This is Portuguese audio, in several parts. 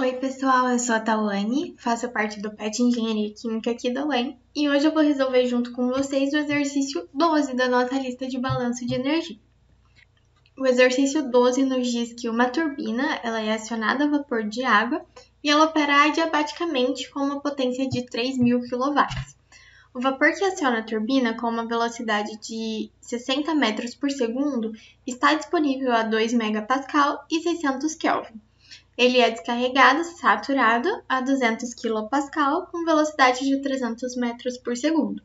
Oi pessoal, eu sou a Tawane, faço parte do PET Engenharia Química aqui da UEM e hoje eu vou resolver junto com vocês o exercício 12 da nossa lista de balanço de energia. O exercício 12 nos diz que uma turbina ela é acionada a vapor de água e ela opera adiabaticamente com uma potência de 3.000 kW. O vapor que aciona a turbina com uma velocidade de 60 metros por segundo está disponível a 2 MPa e 600 Kelvin. Ele é descarregado, saturado, a 200 kPa com velocidade de 300 metros por segundo.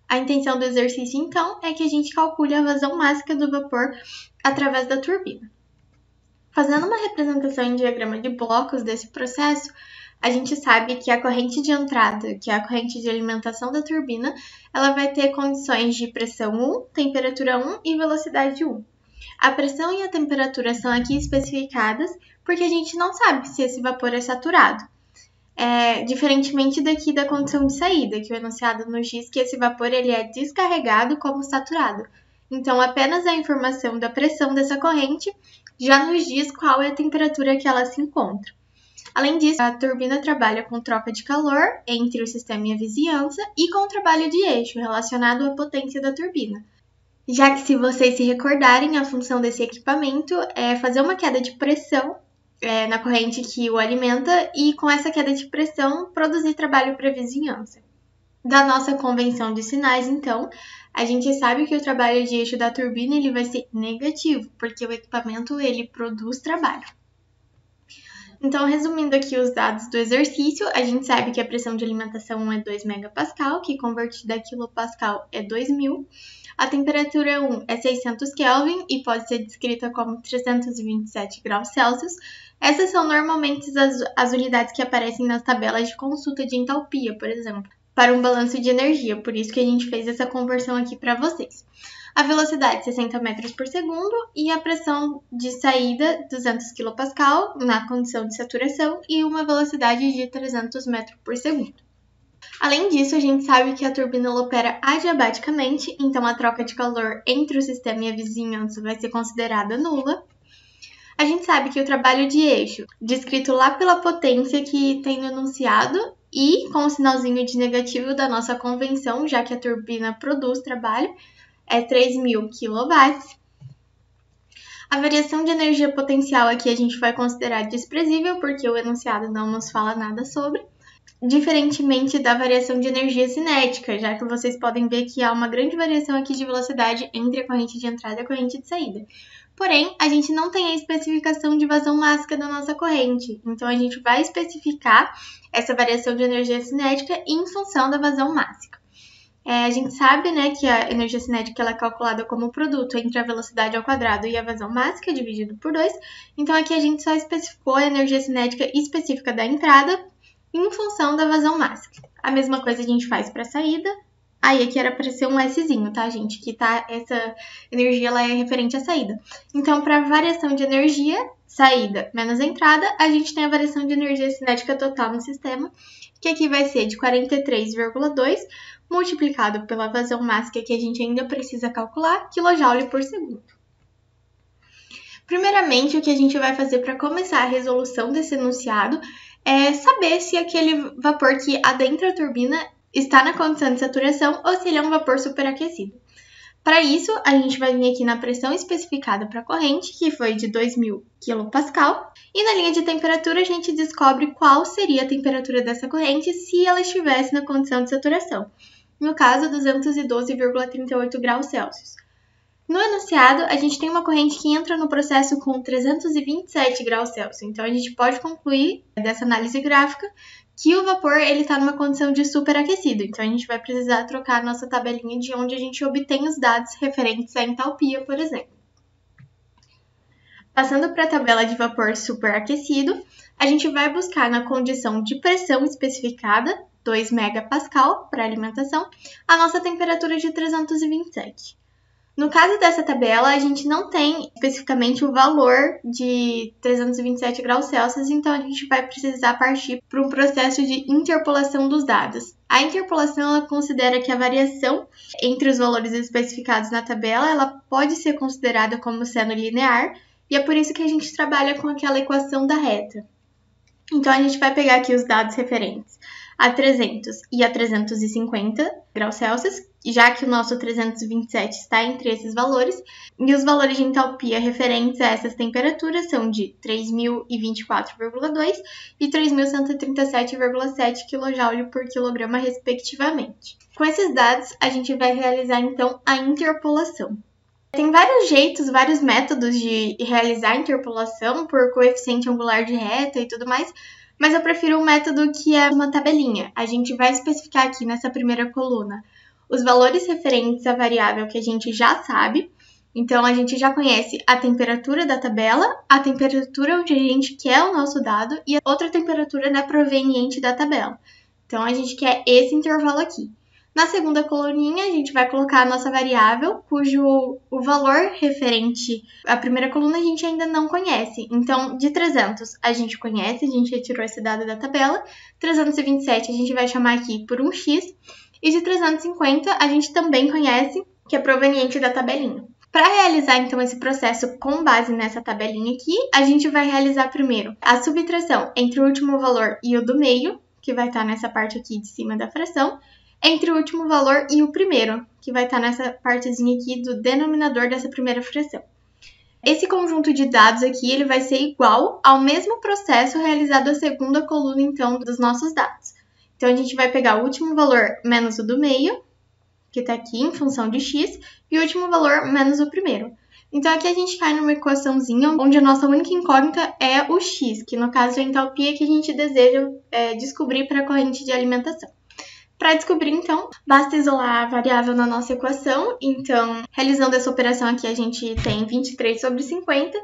A intenção do exercício, então, é que a gente calcule a vazão máxima do vapor através da turbina. Fazendo uma representação em diagrama de blocos desse processo, a gente sabe que a corrente de entrada, que é a corrente de alimentação da turbina, ela vai ter condições de pressão 1, temperatura 1 e velocidade 1. A pressão e a temperatura são aqui especificadas porque a gente não sabe se esse vapor é saturado. Diferentemente daqui da condição de saída, que o enunciado nos diz que esse vapor ele é descarregado como saturado. Então, apenas a informação da pressão dessa corrente já nos diz qual é a temperatura que ela se encontra. Além disso, a turbina trabalha com troca de calor entre o sistema e a vizinhança e com o trabalho de eixo relacionado à potência da turbina. Já que, se vocês se recordarem, a função desse equipamento é fazer uma queda de pressão na corrente que o alimenta e, com essa queda de pressão, produzir trabalho para a vizinhança. Da nossa convenção de sinais, então, a gente sabe que o trabalho de eixo da turbina ele vai ser negativo, porque o equipamento ele produz trabalho. Então, resumindo aqui os dados do exercício, a gente sabe que a pressão de alimentação é 2 MPa, que convertida a kilopascal é 2.000. A temperatura 1 é 600 Kelvin e pode ser descrita como 327 graus Celsius. Essas são normalmente as unidades que aparecem nas tabelas de consulta de entalpia, por exemplo, para um balanço de energia. Por isso que a gente fez essa conversão aqui para vocês. A velocidade 60 metros por segundo e a pressão de saída 200 kPa na condição de saturação e uma velocidade de 300 metros por segundo. Além disso, a gente sabe que a turbina opera adiabaticamente, então a troca de calor entre o sistema e a vizinhança vai ser considerada nula. A gente sabe que o trabalho de eixo, descrito lá pela potência que tem no enunciado e com o sinalzinho de negativo da nossa convenção, já que a turbina produz trabalho, é 3.000 kW. A variação de energia potencial aqui a gente vai considerar desprezível, porque o enunciado não nos fala nada sobre, diferentemente da variação de energia cinética, já que vocês podem ver que há uma grande variação aqui de velocidade entre a corrente de entrada e a corrente de saída. Porém, a gente não tem a especificação de vazão máxima da nossa corrente, então a gente vai especificar essa variação de energia cinética em função da vazão máxima. A gente sabe, que a energia cinética ela é calculada como o produto entre a velocidade ao quadrado e a vazão máxima dividido por 2. Então, aqui a gente só especificou a energia cinética específica da entrada em função da vazão máxima. A mesma coisa a gente faz para a saída. Aí, aqui era para ser um Szinho, tá, gente? Que essa energia ela é referente à saída. Então, para a variação de energia, saída menos entrada, a gente tem a variação de energia cinética total no sistema, que aqui vai ser de 43,2 multiplicado pela vazão máxima que a gente ainda precisa calcular, kJ por segundo. Primeiramente, o que a gente vai fazer para começar a resolução desse enunciado é saber se aquele vapor que adentra a turbina está na condição de saturação ou se ele é um vapor superaquecido. Para isso, a gente vai vir aqui na pressão especificada para a corrente, que foi de 2.000 kPa, e na linha de temperatura a gente descobre qual seria a temperatura dessa corrente se ela estivesse na condição de saturação. No caso, 212,38 graus Celsius. No enunciado, a gente tem uma corrente que entra no processo com 327 graus Celsius. Então, a gente pode concluir dessa análise gráfica que o vapor está numa condição de superaquecido. Então, a gente vai precisar trocar a nossa tabelinha de onde a gente obtém os dados referentes à entalpia, por exemplo. Passando para a tabela de vapor superaquecido, a gente vai buscar na condição de pressão especificada, 2 MPa para alimentação, a nossa temperatura de 327. No caso dessa tabela, a gente não tem especificamente o valor de 327 graus Celsius, então a gente vai precisar partir para um processo de interpolação dos dados. A interpolação ela considera que a variação entre os valores especificados na tabela ela pode ser considerada como sendo linear, e é por isso que a gente trabalha com aquela equação da reta. Então, a gente vai pegar aqui os dados referentes a 300 e a 350 graus Celsius, já que o nosso 327 está entre esses valores, e os valores de entalpia referentes a essas temperaturas são de 3.024,2 e 3.137,7 kJ por quilograma, respectivamente. Com esses dados, a gente vai realizar, então, a interpolação. Tem vários jeitos, vários métodos de realizar a interpolação por coeficiente angular de reta e tudo mais, mas eu prefiro um método que é uma tabelinha. A gente vai especificar aqui nessa primeira coluna os valores referentes à variável que a gente já sabe. Então, a gente já conhece a temperatura da tabela, a temperatura onde a gente quer o nosso dado e a outra temperatura proveniente da tabela. Então, a gente quer esse intervalo aqui. Na segunda coluninha, a gente vai colocar a nossa variável, cujo o valor referente à primeira coluna a gente ainda não conhece. Então, de 300 a gente conhece, a gente retirou esse dado da tabela. 327 a gente vai chamar aqui por um x. E de 350 a gente também conhece, que é proveniente da tabelinha. Para realizar, então, esse processo com base nessa tabelinha aqui, a gente vai realizar primeiro a subtração entre o último valor e o do meio, que vai estar nessa parte aqui de cima da fração, entre o último valor e o primeiro, que vai estar nessa partezinha aqui do denominador dessa primeira fração. Esse conjunto de dados aqui ele vai ser igual ao mesmo processo realizado a segunda coluna, então, dos nossos dados. Então, a gente vai pegar o último valor menos o do meio, que está aqui em função de x, e o último valor menos o primeiro. Então, aqui a gente cai numa equaçãozinha onde a nossa única incógnita é o x, que no caso é a entalpia que a gente deseja descobrir para a corrente de alimentação. Para descobrir, então, basta isolar a variável na nossa equação. Então, realizando essa operação aqui, a gente tem 23 sobre 50,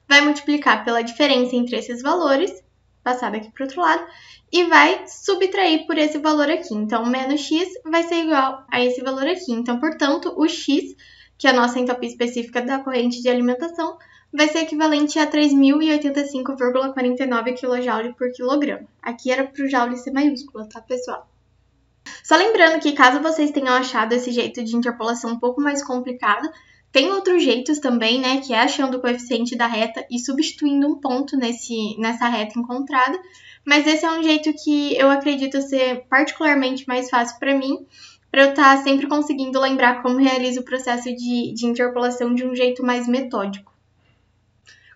vai multiplicar pela diferença entre esses valores, passar daqui para o outro lado, e vai subtrair por esse valor aqui. Então, menos x vai ser igual a esse valor aqui. Então, portanto, o x, que é a nossa entalpia específica da corrente de alimentação, vai ser equivalente a 3.085,49 kJ por quilograma. Aqui era para o joule ser maiúsculo, tá, pessoal? Só lembrando que caso vocês tenham achado esse jeito de interpolação um pouco mais complicado, tem outros jeitos também, né, que é achando o coeficiente da reta e substituindo um ponto nessa reta encontrada, mas esse é um jeito que eu acredito ser particularmente mais fácil para mim, para eu estar sempre conseguindo lembrar como realizo o processo de interpolação de um jeito mais metódico.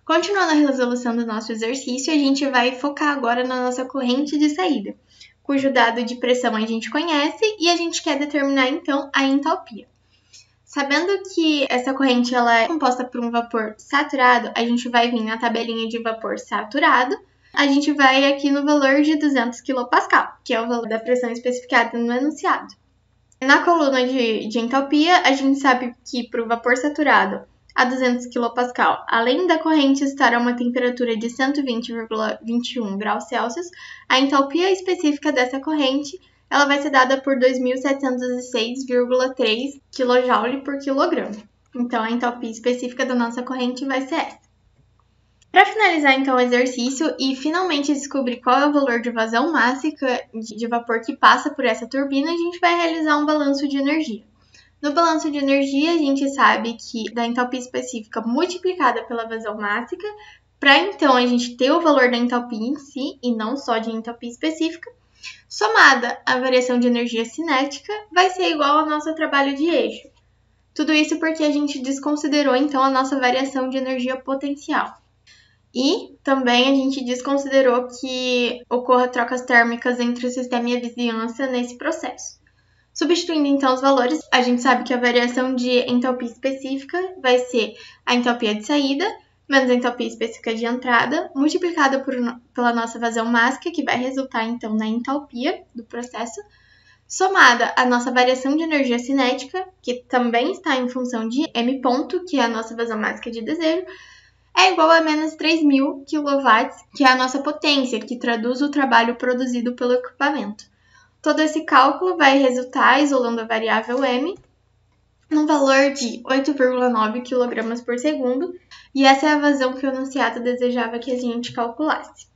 Continuando a resolução do nosso exercício, a gente vai focar agora na nossa corrente de saída, cujo dado de pressão a gente conhece e a gente quer determinar, então, a entalpia. Sabendo que essa corrente ela é composta por um vapor saturado, a gente vai vir na tabelinha de vapor saturado, a gente vai aqui no valor de 200 kPa, que é o valor da pressão especificada no enunciado. Na coluna de entalpia, a gente sabe que para o vapor saturado a 200 kPa, além da corrente estar a uma temperatura de 120,21 graus Celsius, a entalpia específica dessa corrente ela vai ser dada por 2.706,3 kJ por quilograma. Então, a entalpia específica da nossa corrente vai ser essa. Para finalizar, então, o exercício e finalmente descobrir qual é o valor de vazão mássica de vapor que passa por essa turbina, a gente vai realizar um balanço de energia. No balanço de energia, a gente sabe que da entalpia específica multiplicada pela vazão mássica, para então a gente ter o valor da entalpia em si, e não só de entalpia específica, somada à variação de energia cinética, vai ser igual ao nosso trabalho de eixo. Tudo isso porque a gente desconsiderou, então, a nossa variação de energia potencial. E também a gente desconsiderou que ocorra trocas térmicas entre o sistema e a vizinhança nesse processo. Substituindo, então, os valores, a gente sabe que a variação de entalpia específica vai ser a entalpia de saída menos a entalpia específica de entrada, multiplicada pela nossa vazão mássica, que vai resultar, então, na entalpia do processo, somada à nossa variação de energia cinética, que também está em função de m ponto, que é a nossa vazão mássica de desejo, é igual a menos 3.000 kW, que é a nossa potência, que traduz o trabalho produzido pelo equipamento. Todo esse cálculo vai resultar, isolando a variável m, num valor de 8,9 kg por segundo, e essa é a vazão que o enunciado desejava que a gente calculasse.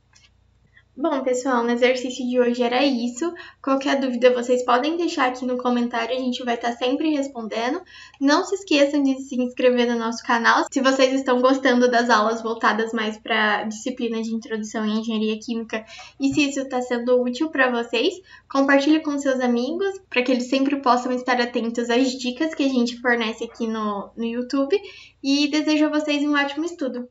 Bom, pessoal, no exercício de hoje era isso. Qualquer dúvida vocês podem deixar aqui no comentário, a gente vai estar sempre respondendo. Não se esqueçam de se inscrever no nosso canal. Se vocês estão gostando das aulas voltadas mais para disciplina de introdução em engenharia química e se isso está sendo útil para vocês, compartilhe com seus amigos para que eles sempre possam estar atentos às dicas que a gente fornece aqui no YouTube. E desejo a vocês um ótimo estudo.